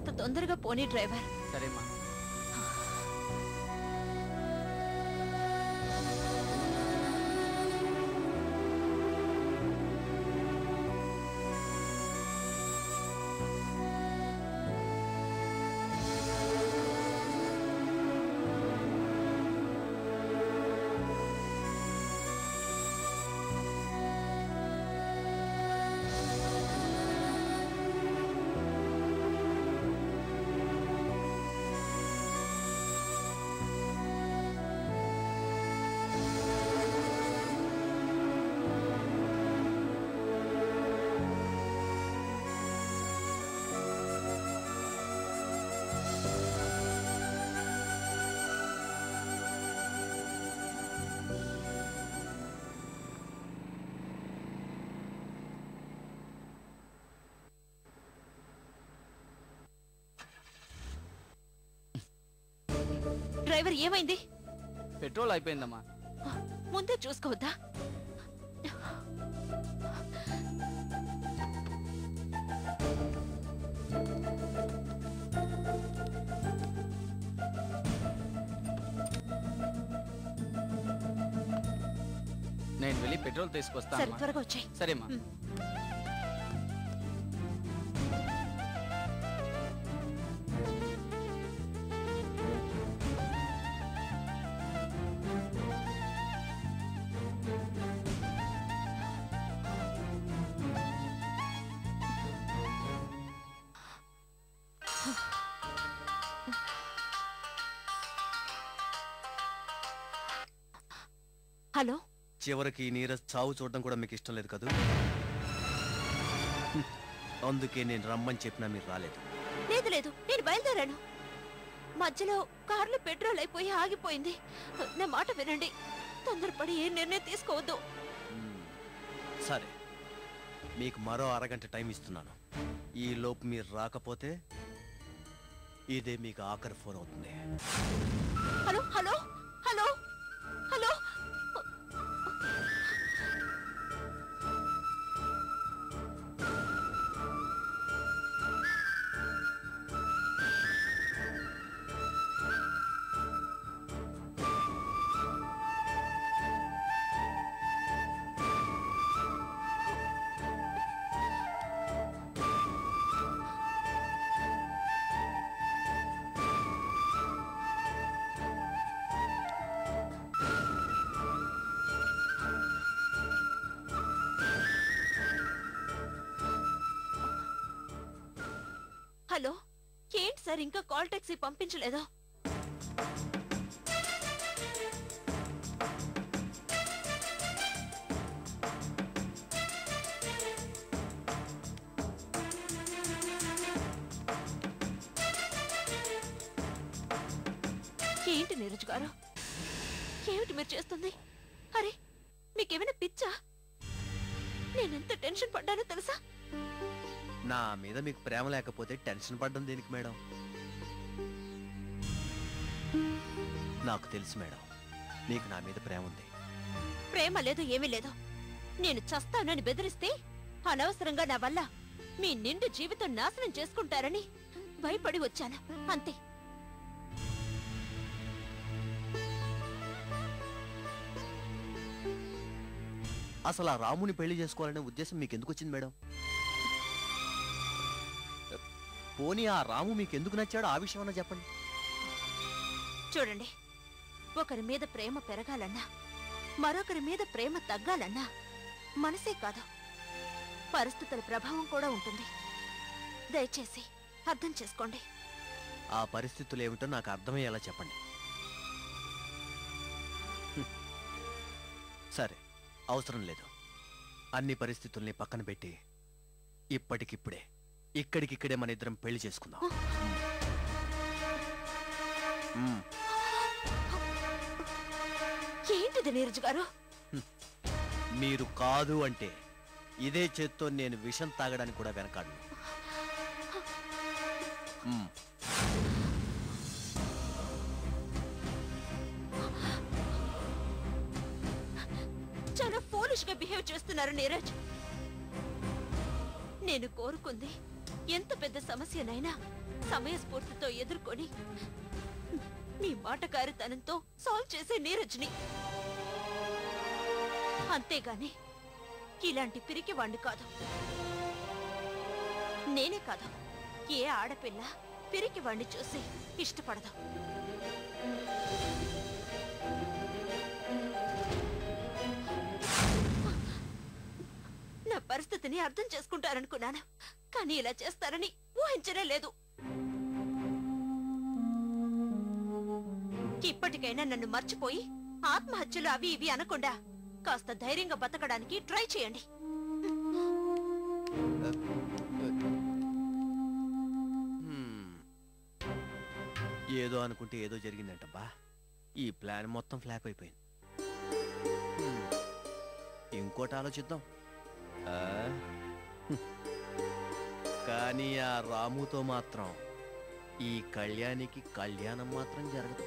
కాస్త తొందరగా పోనీ డ్రైవర్. సరేమ్మా. డ్రైవర్ ఏమైంది? పెట్రోల్ అయిపోయిందమ్మా. ముందే చూసుకోవద్దా? నేను వెళ్ళి పెట్రోల్ తీసుకొస్తాను. సరే త్వరగా వచ్చాయి. సరేమ్మా. హలో. చివరికి నీరజ్ చావు చూడడం కూడా మీకు ఇష్టం లేదు కదా? అందుకే నేను రమ్మని చెప్పినా మీరు రాలేదు. లేదు లేదు, నేను బయలుదేరాను. మధ్యలో కార్లో పెట్రోల్ అయిపోయి ఆగిపోయింది. నా మాట వినండి, తొందరపడి ఏ నిర్ణయం తీసుకోవద్దు. సరే, మీకు మరో అరగంట టైం ఇస్తున్నాను. ఈ లోపు మీరు రాకపోతే ఇదే మీకు ఆఖరి ఫోన్ అవుతుంది. Hello hello hello hello. Hello, ఏంటి సార్ ఇంకా కాల్ టాక్సీ పంపించలేదా? ఏంటి నీరజ్ గారు, ఏమిటి మీరు చేస్తుంది? అరే, మీకేమైనా పిచ్చా? నేనెంత టెన్షన్ పడ్డానో తెలుసా? నా మీద మీకు ప్రేమ లేకపోతే టెన్షన్ పడ్డం దేనికి మేడం? నాకు తెలుసు మేడం, మీకు నా మీద ప్రేమ ఉంది. ప్రేమ లేదు, ఏమీ లేదు. నేను చస్తానని బెదిరిస్తే అనవసరంగా నా వల్ల మీ నిండు జీవితం నాశనం చేసుకుంటారని భయపడి వచ్చాను, అంతే. అసలు ఆ రాముని పెళ్లి చేసుకోవాలనే ఉద్దేశం మీకు ఎందుకు వచ్చింది మేడం? పోనీ ఆ రాము మీకు ఎందుకు నచ్చాడో ఆ విషయం అన్నా చెప్పండి. చూడండి, ఒకరి మీద ప్రేమ పెరగాలన్నా మరొకరి మీద ప్రేమ తగ్గాలన్నా మనసే కాదు, పరిస్థితుల ప్రభావం కూడా ఉంటుంది. దయచేసి అర్థం చేసుకోండి. ఆ పరిస్థితులు ఏమిటో నాకు అర్థమయ్యేలా చెప్పండి. సరే, అవసరం లేదు. అన్ని పరిస్థితుల్ని పక్కన పెట్టి ఇప్పటికిప్పుడే ఇక్కడికిక్కడే మన ఇద్దరం పెళ్లి చేసుకుందాం. ఏంటిది నీరజ్ గారు? మీరు కాదు అంటే ఇదే చేత్తో నేను విషం తాగడానికి కూడా వెనకాడను. చాలా ఫూలిష్ గా బిహేవ్ చేస్తున్నారు నీరజ్. నేను కోరుకుంది ఎంత పెద్ద సమస్యనైనా సమయస్ఫూర్తితో ఎదుర్కొని నీ మాటకారితనంతో సాల్వ్ చేసే నీరజ్ని. అంతేగాని ఇలాంటి పిరికి వాణ్ణి కాదు. నేనే కాదు, ఏ ఆడపిల్ల పిరికి వాణ్ణి చూసి ఇష్టపడదు. నా పరిస్థితిని అర్థం చేసుకుంటారనుకున్నాను, కానీ ఇలా చేస్తారని ఊహించనే లేదు. ఇప్పటికైనా నన్ను మర్చిపోయి ఆత్మహత్యలు అవి ఇవి అనకుండా కాస్త ధైర్యంగా బతకడానికి ట్రై చేయండి. ఏదో అనుకుంటే ఏదో జరిగిందంటబ్బా. ఈ ప్లాన్ మొత్తం ఫ్లాప్ అయిపోయింది. ఇంకోటి ఆలోచిద్దాం. కానీ ఆ రాముతో మాత్రం ఈ కళ్యాణికి కళ్యాణం మాత్రం జరగదు.